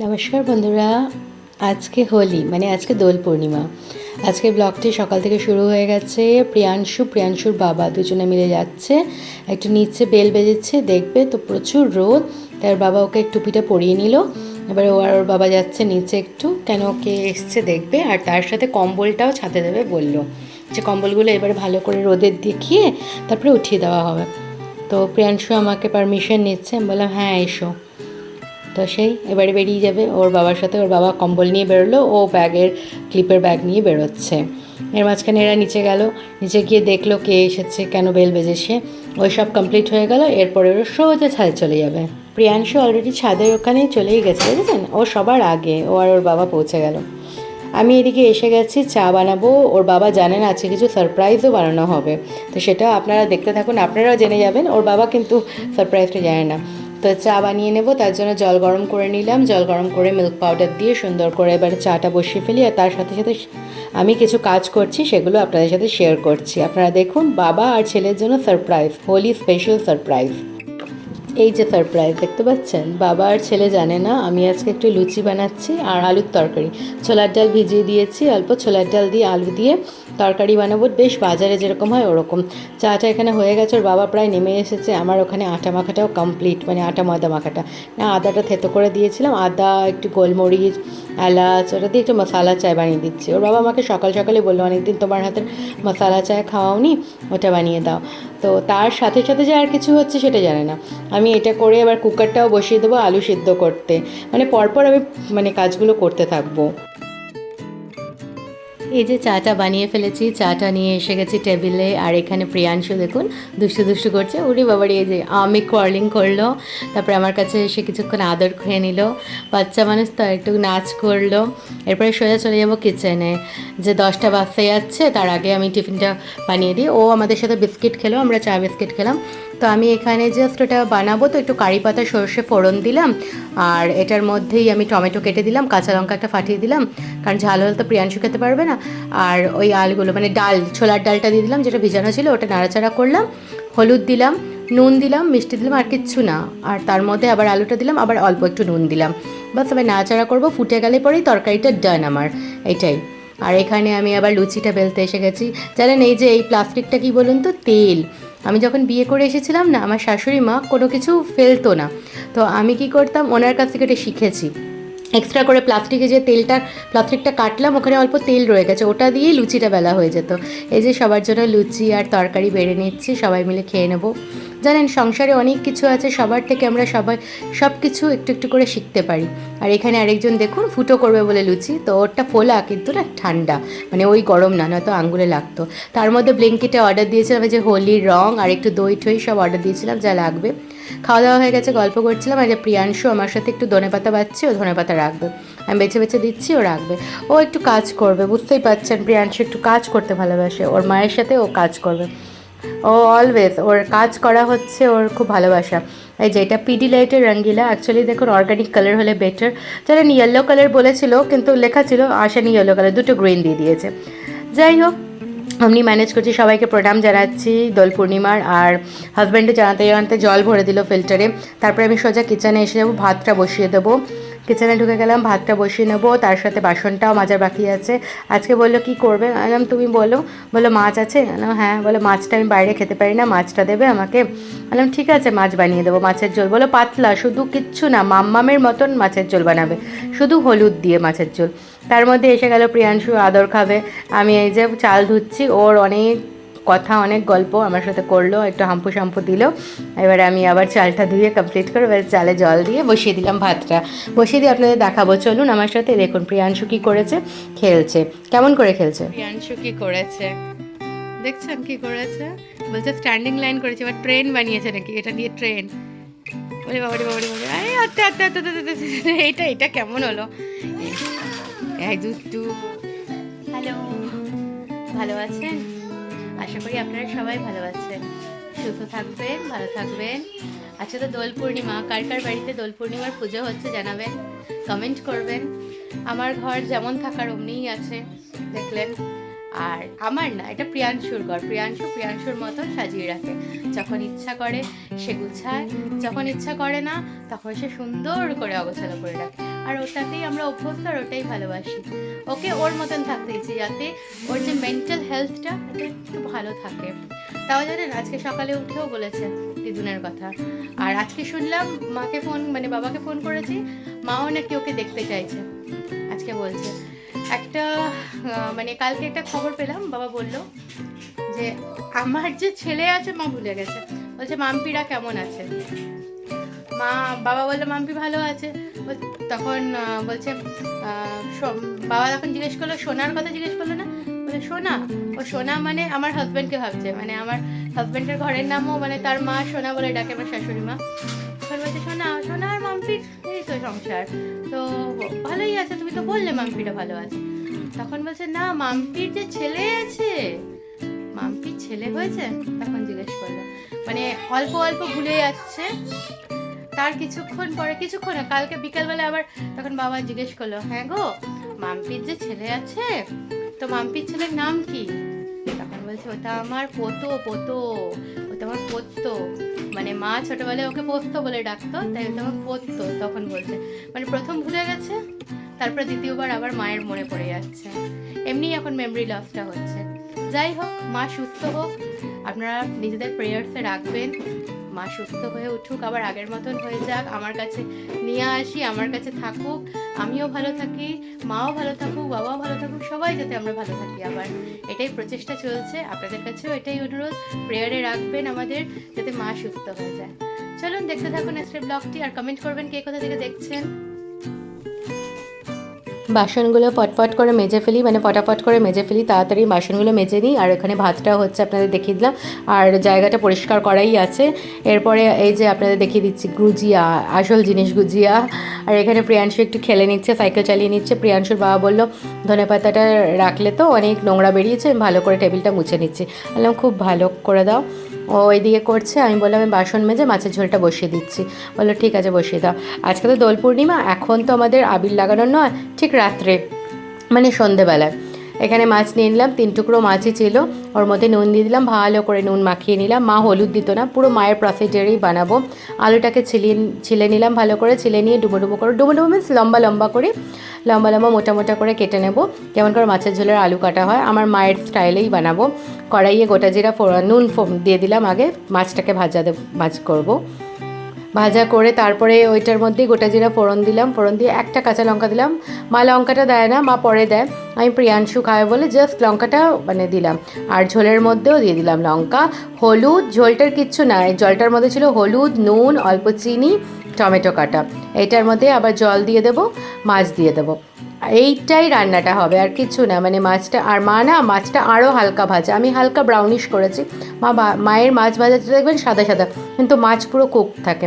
নমস্কার বন্ধুরা, আজকে হোলি মানে আজকে দোল পূর্ণিমা। আজকে ব্লগটি সকাল থেকে শুরু হয়ে গেছে। প্রিয়াংশুর বাবা দুজনে মিলে যাচ্ছে, একটু নিচে বেল বেজেছে দেখবে, তো প্রচুর রোদ, তার বাবা ওকে টুপিটা পরিয়ে নিল। এবারে ওর বাবা যাচ্ছে নিচে একটু, কেন ওকে এসছে দেখবে, আর তার সাথে কম্বলটাও ছাতে দেবে বললো, যে কম্বলগুলো এবারে ভালো করে রোদের দেখিয়ে তারপরে উঠিয়ে দেওয়া হবে। তো প্রিয়াংশু আমাকে পারমিশন নিচ্ছে, আমি বললাম হ্যাঁ এসো। তো সেই এবারে বেরিয়ে যাবে ওর বাবার সাথে। ওর বাবা কম্বল নিয়ে বেরোলো, ও ক্লিপের ব্যাগ নিয়ে বেরোচ্ছে। এর মাঝখানে এরা নিচে গেল, নিচে গিয়ে দেখলো কে এসেছে, কেন বেল বেজেছে। ওই সব কমপ্লিট হয়ে গেল, এরপরে ওরা সোজা ছাদে চলে যাবে। প্রিয়াংশু অলরেডি ছাদের ওখানে চলেই গেছে, বুঝেছেন, ও সবার আগে, ও আর ওর বাবা পৌঁছে গেল। আমি এদিকে এসে গেছি, চা বানাবো। ওর বাবা জানেন আজকে কিছু সারপ্রাইজও বানানো হবে, তো সেটা আপনারা দেখতে থাকুন, আপনারাও জেনে যাবেন। ওর বাবা কিন্তু সারপ্রাইজটা জানে না। তো চা বানিয়ে নেব, তার জন্য জল গরম করে নিলাম। জল গরম করে মিল্ক পাউডার দিয়ে সুন্দর করে এবারে চাটা বসিয়ে ফেলি, আর তার সাথে সাথে আমি কিছু কাজ করছি, সেগুলো আপনাদের সাথে শেয়ার করছি। আপনারা দেখুন, বাবা আর ছেলের জন্য সারপ্রাইজ, হোলি স্পেশাল সারপ্রাইজ। এই যে সারপ্রাইজ দেখতে পাচ্ছেন, বাবা আর ছেলে জানে না আমি আজকে একটু লুচি বানাচ্ছি আর আলুর তরকারি। ছোলার ডাল ভিজিয়ে দিয়েছি, অল্প ছোলার ডাল দিয়ে আলু দিয়ে তরকারি বানাবো, বেশ বাজারে যেরকম হয় ওরকম। চাটা এখানে হয়ে গেছে, ওর বাবা প্রায় নেমে এসেছে। আমার ওখানে আটা মাখাটাও কমপ্লিট, মানে আটা ময়দা মাখাটা না, আদাটা থেতো করে দিয়েছিলাম, আদা একটু গোলমরিচ এলাচ ওটা দিয়ে একটু মশালা চায় বানিয়ে দিচ্ছি। ওর বাবা আমাকে সকাল সকালে বললো অনেকদিন তোমার হাতের মশালা চায় খাওয়াওনি, ওটা বানিয়ে দাও। তো তার সাথে সাথে যে আর কিছু হচ্ছে সেটা জানে না। আমি এটা করে এবার কুকারটাও বসিয়ে দেবো আলু সিদ্ধ করতে, মানে পরপর আমি কাজগুলো করতে থাকবো। এই যে চাটা বানিয়ে ফেলেছি, চাটা নিয়ে এসে গেছি টেবিলে, আর এখানে প্রিয়াংশু দেখুন দুষ্টু দুষ্টু করছে। উনি বাবারই এই যে আমি কার্লিং করলো, তারপরে আমার কাছে এসে কিছুক্ষণ আদর খেয়ে নিল, বাচ্চা মানুষ তো একটু নাচ করলো। এরপরে সোজা চলে যাবো কিচেনে, যে 10টা বাজতে যাচ্ছে, তার আগে আমি টিফিনটা বানিয়ে দিই। ও আমাদের সাথে বিস্কিট খেলো, আমরা চা বিস্কিট খেলাম। তো আমি এখানে জাস্ট ওটা বানাবো, তো একটু কারি পাতা সর্ষে ফোড়ন দিলাম, আর এটার মধ্যেই আমি টমেটো কেটে দিলাম, কাঁচা লঙ্কা একটা ফাটিয়ে দিলাম, কারণ ঝাল হলে তো প্রিয়াংশু খেতে পারবে না। আর ওই আলুগুলো মানে ডাল, ছোলার ডালটা দিয়ে দিলাম যেটা ভিজানো ছিল, ওটা নাড়াচাড়া করলাম, হলুদ দিলাম, নুন দিলাম, মিষ্টি দিলাম, আর কিচ্ছু না। আর তার মধ্যে আবার আলুটা দিলাম, আবার অল্প একটু নুন দিলাম, বাস এবার নাড়াচাড়া করবো। ফুটে গেলে পরেই তরকারিটা ডান আমার, এইটাই। আর এখানে আমি আবার লুচিটা বেলতে এসে গেছি। জানেন এই যে এই প্লাস্টিকটা কি বলুন তো, তেল। আমি যখন বিয়ে করে এসেছিলাম না, আমার শাশুড়ি মা কোনো কিছু ফেলতো না, তো আমি কি করতাম, ওনার কাছ থেকে এটা শিখেছি। এক্সট্রা করে প্লাস্টিকে যে প্লাস্টিকটা কাটলাম, ওখানে অল্প তেল রয়ে গেছে, ওটা দিয়েই লুচিটা বেলা হয়ে যেত। এই যে সবার জন্য লুচি আর তরকারি বেড়ে নিচ্ছি, সবাই মিলে খেয়ে নেব। জানেন সংসারে অনেক কিছু আছে, সবার থেকে আমরা সবাই সব কিছু একটু একটু করে শিখতে পারি। আর এখানে আরেকজন দেখুন ফুটো করবে বলে লুচি, তো ওরটা ফোলা কিন্তু না ঠান্ডা, মানে ওই গরম না, নয়তো আঙ্গুলে লাগতো। তার মধ্যে ব্লিঙ্কিটে অর্ডার দিয়েছিলাম যে হোলির রং আর একটু দই ঠই সব অর্ডার দিয়েছিলাম, যা লাগবে। খাওয়া দাওয়া হয়ে গেছে, গল্প করছিলাম, আর যে প্রিয়াংশু আমার সাথে একটু ধনেপাতা বাচ্ছে, ও ধনেপাতা রাখবে, আমি বেছে বেছে দিচ্ছি, ও রাখবে। ও একটু কাজ করবে, বুঝতেই পারছেন প্রিয়াংশু একটু কাজ করতে ভালোবাসে, ওর মায়ের সাথে ও কাজ করবে। ও অলওয়েজ ওর কাজ করা হচ্ছে ওর খুব ভালোবাসা। এই যে এটা পিডি লাইটের রঙ্গিলা, অ্যাকচুয়ালি দেখুন অর্গানিক কালার হলে বেটার। যারা ইয়েলো কালার বলেছিল, কিন্তু লেখা ছিল আসেনি ইয়েলো কালার, দুটো গ্রিন দিয়ে দিয়েছে। যাই হোক, আমি ম্যানেজ করছি। সবাইকে প্রণাম জানাচ্ছি দোল পূর্ণিমার। আর হাজব্যান্ডে জানাতে জানাতে জল ভরে দিল ফিল্টারে। তারপরে আমি সোজা কিচেনে এসে যাবো, ভাতটা বসিয়ে দেবো। কিচেনে ঢুকে গেলাম, ভাতটা বসিয়ে নেবো, তার সাথে বাসনটাও মাজার বাকি আছে। আজকে বললো কি করবে, বললাম তুমি বলো। বললো মাছ আছে, বললাম হ্যাঁ। বলে মাছটা আমি বাইরে খেতে পারি না, মাছটা দেবে আমাকে। বললাম ঠিক আছে, মাছ বানিয়ে দেবো, মাছের ঝোল। বলো পাতলা, শুধু কিচ্ছু না, মাম্মামের মতন মাছের ঝোল বানাবে, শুধু হলুদ দিয়ে মাছের ঝোল। তার মধ্যে এসে গেল প্রিয়াংশু আদর খাবে। আমি এই যে চাল ধুচ্ছি, ওর অনেক কথা অনেক গল্প আমার সাথে করলো, একটু হাম্পু শাম্পু দিল। এবারে আমি আবার চালটা ধুয়ে কমপ্লিট করে এবার চালে জল দিয়ে বসিয়ে দিলাম, ভাতটা বসিয়ে দিয়ে আপনাদের দেখাবো, চলুন আমার সাথে। দেখুন প্রিয়াংশু কী করেছে, খেলছে, কেমন করে খেলছে। প্রিয়াংশু কী করেছে দেখছেন, কী করেছে, বলছে স্ট্যান্ডিং লাইন করেছে, এবার ট্রেন বানিয়েছে নাকি, এটা দিয়ে ট্রেন। বলে বাবারে বাবারে বাবারে, আরে আচ্ছা আচ্ছা আচ্ছা, এইটা এটা কেমন হলো। এই দুটু, হ্যালো, ভালো আছেন? আশা করি আপনারা সবাই ভালো আছেন, সুস্থ থাকবেন, ভালো থাকবেন। আচ্ছা, তো দোল পূর্ণিমা, কার কার বাড়িতে দোল পূর্ণিমার পুজো হচ্ছে জানাবেন, কমেন্ট করবেন। আমার ঘর যেমন থাকার অমনিই আছে, দেখলেন। আর আমার না, এটা প্রিয়াংশুর ঘর। প্রিয়াংশুর মতো সাজিয়ে রাখে, যখন ইচ্ছা করে সে গুছায়, যখন ইচ্ছা করে না তখন সে সুন্দর করে অগোছালো করে রাখে। আর ওটাতেই আমরা অভ্যস্ত আর ওটাই ভালোবাসি। ওকে ওর মতন থাকতে দিচ্ছি যাতে ওর যে মেন্টাল হেলথটা যাতে একটু ভালো থাকে। তাও জানেন আজকে সকালে উঠেও বলেছে দিদুনের কথা। আর আজকে শুনলাম মাকে ফোন মানে বাবাকে ফোন করেছি, মাও নাকি ওকে দেখতে চাইছে। আজকে বলছে একটা মানে কালকে একটা খবর পেলাম, বাবা বলল যে আমার যে ছেলে আছে মা ভুলে গেছে, বলছে মাম্পিরা কেমন আছে। বাবা বললো মাম্পি ভালো আছে। তখন বলছে বাবা তখন জিজ্ঞেস করলো সোনার কথা জিজ্ঞেস করলো না, বলে সোনা, ও সোনা মানে আমার হাজব্যান্ডকে ভাবছে, মানে আমার হাজব্যান্ডের ঘরের নামও মানে তার মা সোনা বলে ডাকে, আমার শাশুড়ি মা। তখন বলছে সোনা, সোনা আর মাম্পির এই তো সংসার তো ভালোই আছে, তুমি তো বললে মাম্পিটা ভালো আছে। তখন বলছে না মাম্পির যে ছেলে আছে, মাম্পির ছেলে হয়েছে, তখন জিজ্ঞেস করলো, মানে অল্প অল্প ভুলে যাচ্ছে। তার কিছুক্ষণ পরে, কিছুক্ষণ না কালকে বিকালবেলা আবার তখন বাবা জিজ্ঞেস করলো, হ্যাঁ গো মাম্পির যে ছেলে আছে তো মাম্পির ছেলের নাম কি? তখন বলছে ওটা আমার পোতো, ওটা আমার পোতো, মানে মা ছোটবেলায় ওকে পোস্ত বলে ডাকতো, তাই ওটা আমার পোতো। তখন বলছে মানে প্রথম ভুলে গেছে, তারপরে দ্বিতীয়বার আবার মায়ের মনে পড়ে যাচ্ছে। এমনি এখন মেমরি লসটা হচ্ছে। যাই হোক, মা সুস্থ হোক, আপনারা নিজেদের প্রেয়ার্সে রাখবেন, মা সুস্থ হয়ে উঠুক, আবার আগের মতন হয়ে যাক, আমার কাছে নিয়ে আসি, আমার কাছে থাকুক, আমিও ভালো থাকি, মাও ভালো থাকুক, বাবাও ভালো থাকুক, সবাই যাতে আমরা ভালো থাকি। আবার এটাই প্রচেষ্টা চলছে, আপনাদের কাছেও এটাই অনুরোধ, প্রেয়ারে রাখবেন আমাদের যাতে মা সুস্থ হয়ে যায়। চলুন দেখতে থাকুন আজকের ব্লগটি, আর কমেন্ট করবেন কে কোথা থেকে দেখছেন। বাসনগুলো পটপট করে মেজে ফেলি, মানে ফটাফট করে মেজে ফেলি, তাড়াতাড়ি বাসনগুলো মেজে নিই। আর এখানে ভাতটাও হচ্ছে, আপনাদের দেখিয়ে দিলাম, আর জায়গাটা পরিষ্কার করাই আছে। এরপরে এই যে আপনাদের দেখিয়ে দিচ্ছি গুজিয়া, আসল জিনিস গুজিয়া। আর এখানে প্রিয়াংশু একটু খেলে নিচ্ছে, সাইকেল চালিয়ে নিচ্ছে। প্রিয়াংশুর বাবা বললো ধনেপাতাটা রাখলে তো অনেক নোংরা বেরিয়েছে, আমি ভালো করে টেবিলটা মুছে নিচ্ছি। বললাম খুব ভালো করে দাও। ও ওইদিকে করছে, আমি বললাম আমি বাসন মেজে মাছের ঝোলটা বসিয়ে দিচ্ছি। বললো ঠিক আছে বসিয়ে দাও। আজকে তো দোল পূর্ণিমা, এখন তো আমাদের আবির লাগানোর নয়, ঠিক রাত্রে মানে সন্ধেবেলায়। এখানে মাছ নিয়ে নিলাম, 3 টুকরো মাছই ছিল, ওর মধ্যে নুন দিয়ে দিলাম, ভালো করে নুন মাখিয়ে নিলাম। মা হলুদ দিত না, পুরো মায়ের প্রসিজারেই বানাবো। আলুটাকে ছিলে নিলাম ভালো করে, ছিলে নিয়ে ডুবো ডুবো মিন্স লম্বা লম্বা করে, মোটা মোটা করে কেটে নেব, যেমন করে মাছের ঝোলের আলু কাটা হয়, আমার মায়ের স্টাইলেই বানাবো। কড়াইয়ে গোটা জিরা নুন দিয়ে দিলাম আগে, মাছটাকে ভাজ করবো। ভাজা করে তারপরে ওইটার মধ্যেই গোটা জিরা ফোড়ন দিলাম, ফোড়ন দিয়ে একটা কাঁচা লঙ্কা দিলাম। মা লঙ্কাটা দেয় না, মা পরে দেয়, আমি প্রিয়াংশু খায় বলে জাস্ট লঙ্কাটা মানে দিলাম। আর ঝোলের মধ্যেও দিয়ে দিলাম লঙ্কা, হলুদ, ঝোলটার কিচ্ছু না, এই জলটার মধ্যে ছিল হলুদ, নুন, অল্প চিনি, টমেটো কাটা। এইটার মধ্যে আবার জল দিয়ে দেবো, মাছ দিয়ে দেবো, এইটাই রান্নাটা হবে, আর কিছু না। মানে মাছটা, আর মা না মাছটা আরও হালকা ভাজা, আমি হালকা ব্রাউনিশ করেছি। মায়ের মাছ ভাজাটা দেখবেন সাদা সাদা, কিন্তু মাছ পুরো কুক থাকে।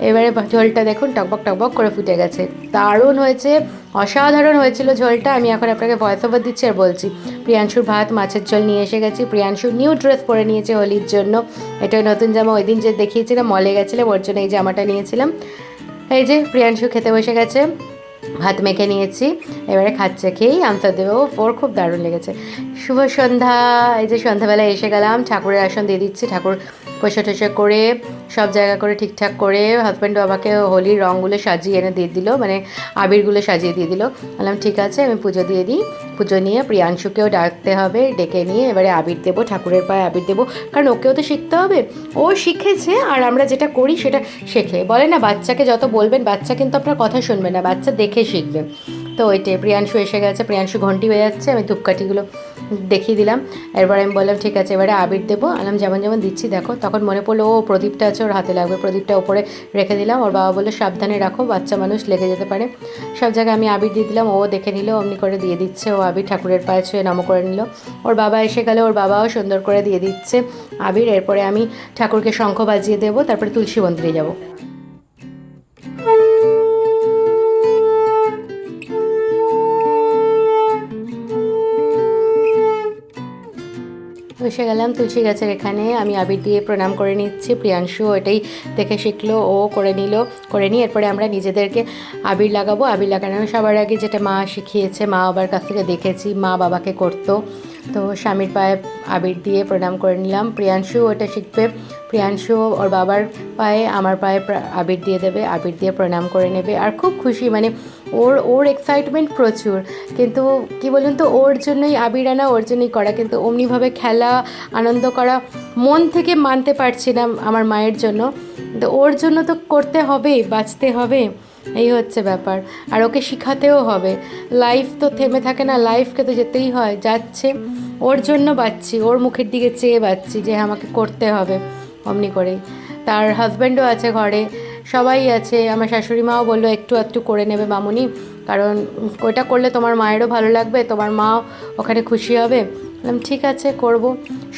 এবারে ঝোলটা দেখুন টকবক টকবক করে ফুটে গেছে, দারুণ হয়েছে, অসাধারণ হয়েছিল ঝোলটা। আমি এখন আপনাকে ভয়েস ওভার দিচ্ছি আর বলছি। প্রিয়াংশুর ভাত মাছের ঝোল নিয়ে এসে গেছি, প্রিয়াংশু নিউ ড্রেস পরে নিয়েছে হোলির জন্য, এটাই নতুন জামা, ওই দিন যে দেখিয়েছিলাম মলে গেছিলাম ওর জন্য এই জামাটা নিয়েছিলাম। এই যে প্রিয়াংশু খেতে বসে গেছে, ভাত মেখে নিয়েছি, এবারে খাচ্ছে, খেয়েই আনসার দেবে। ওর খুব দারুণ লেগেছে। শুভ সন্ধ্যা, এই যে সন্ধ্যাবেলায় এসে গেলাম, ঠাকুরের আসন দিয়ে দিচ্ছি, ঠাকুর পয়সা টয়সা করে সব জায়গা করে ঠিকঠাক করে হাজব্যান্ড আমাকে হোলির রঙগুলো সাজিয়ে এনে দিয়ে দিল, মানে আবিরগুলো সাজিয়ে দিয়ে দিল। বললাম ঠিক আছে আমি পুজো দিয়ে দিই। পুজো নিয়ে প্রিয়াংশুকেও ডাকতে হবে, ডেকে নিয়ে এবারে আবির দেবো, ঠাকুরের পায়ে আবির দেবো, কারণ ওকেও তো শিখতে হবে। ও শিখেছে, আর আমরা যেটা করি সেটা শেখে। বলে না বাচ্চাকে যত বলবেন বাচ্চা কিন্তু আপনার কথা শুনবে না, বাচ্চা দেখে শিখবে। তো ওইটাই, প্রিয়াংশু এসে গেছে, প্রিয়াংশু ঘন্টি হয়ে যাচ্ছে, আমি ধূপকাঠিগুলো দেখিয়ে দিলাম। এরপর আমি বললাম ঠিক আছে এবারে আবির দেবো, আলাম যেমন যেমন দিচ্ছি দেখো। তখন মনে পড়লো ও প্রদীপটা আছে ওর হাতে লাগবে, প্রদীপটা ওপরে রেখে দিলাম। ওর বাবা বললো সাবধানে রাখো, বাচ্চা মানুষ লেগে যেতে পারে। সব জায়গায় আমি আবির দিয়ে দিলাম, ও দেখে নিল, অমনি করে দিয়ে দিচ্ছে, ও আবির ঠাকুরের পায়ে ছুঁয়ে নম করে নিল। ওর বাবা এসে গেলে ওর বাবাও সুন্দর করে দিয়ে দিচ্ছে আবির। এরপরে আমি ঠাকুরকে শঙ্খ বাজিয়ে দেবো, তারপরে তুলসী মন্দিরে যাবো। বসে গেলাম তুলসী গাছের এখানে। আমি আবির দিয়ে প্রণাম করে নিচ্ছি, প্রিয়াংশু এটাই দেখে শিখলো, ও করে নিল। করে নিয়ে এরপরে আমরা নিজেদেরকে আবির লাগাবো। আবির লাগানো সবার আগে যেটা মা শিখিয়েছে, মা বাবার কাছ থেকে দেখেছি মা বাবাকে করতো, তো স্বামীর পায়ে আবির দিয়ে প্রণাম করে নিলাম। প্রিয়াংশু ওটা শিখবে, প্রিয়াংশু ওর বাবার পায়ে আমার পায়ে আবির দিয়ে দেবে, আবির দিয়ে প্রণাম করে নেবে। আর খুব খুশি, মানে ওর ওর এক্সাইটমেন্ট প্রচুর। কিন্তু কি বলুন তো, ওর জন্যই আবির আনা, ওর জন্যই করা, কিন্তু অমনিভাবে খেলা আনন্দ করা মন থেকে মানতে পারছি না আমার মায়ের জন্য। তো ওর জন্য তো করতে হবেই, বাঁচতে হবে, এই হচ্ছে ব্যাপার। আর ওকে শিখাতেও হবে, লাইফ তো থেমে থাকে না, লাইফকে তো যেতেই হয়, যাচ্ছে। ওর জন্য বাঁচছি, ওর মুখের দিকে চেয়ে বাঁচছি যে আমাকে করতে হবে অমনি করেই। তার হাজব্যান্ডও আছে ঘরে, সবাই আছে। আমার শাশুড়ি মাও বললো একটু একটু করে নেবে মামুনি, কারণ ওটা করলে তোমার মায়েরও ভালো লাগবে, তোমার মাও ওখানে খুশি হবে। বললাম ঠিক আছে করব,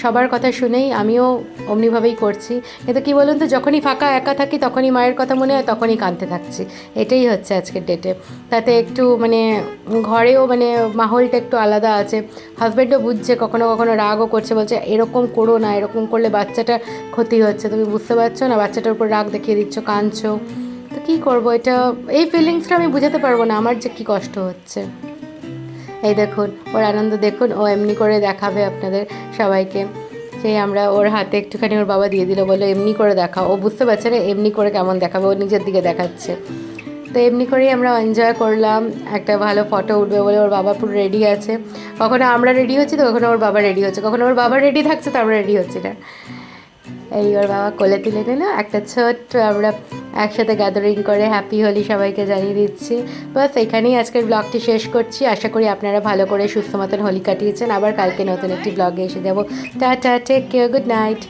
সবার কথা শুনেই আমিও অমনিভাবেই করছি। কিন্তু কী বলুন তো, যখনই ফাঁকা একা থাকি তখনই মায়ের কথা মনে হয়, তখনই কাঁদতে থাকছি। এটাই হচ্ছে আজকের ডেটে। তাতে একটু মানে ঘরেও মানে মাহলটা একটু আলাদা আছে। হাজব্যান্ডও বুঝছে, কখনো কখনো রাগও করছে, বলছে এরকম করো না, এরকম করলে বাচ্চাটার ক্ষতি হচ্ছে, তুমি বুঝতে পারছো না, বাচ্চাটার উপর রাগ দেখিয়ে দিচ্ছ, কাঁদছো। তো কী করবো, এটা এই ফিলিংসটা আমি বুঝাতে পারবো না আমার যে কী কষ্ট হচ্ছে। এই দেখুন ওর আনন্দ দেখুন, ও এমনি করে দেখাবে আপনাদের সবাইকে। সেই আমরা ওর হাতে একটুখানি ওর বাবা দিয়ে দিল, বললো এমনি করে দেখাও। ও বুঝতে পারছে না এমনি করে কেমন দেখাবে, ও নিজের দিকে দেখাচ্ছে। তো এমনি করেই আমরা এনজয় করলাম। একটা ভালো ফটো উঠবে বলে ওর বাবা পুরো রেডি আছে। কখনো আমরা রেডি হচ্ছি, তো কখনো ওর বাবা রেডি হচ্ছে, কখনো ওর বাবা রেডি থাকছে তো আমরা রেডি হচ্ছি না। এই ওর বাবা কোলে তুলে নিল, একটা ছোট্ট আমরা একসাথে গ্যাদারিং করে হ্যাপি হোলি সবাইকে জানিয়ে দিচ্ছি। বাস এখানেই আজকের ব্লগটি শেষ করছি। আশা করি আপনারা ভালো করে সুস্থ মতন হোলি কাটিয়েছেন। আবার কালকে নতুন একটি ব্লগে এসে যাবো। Tata, take care, good night.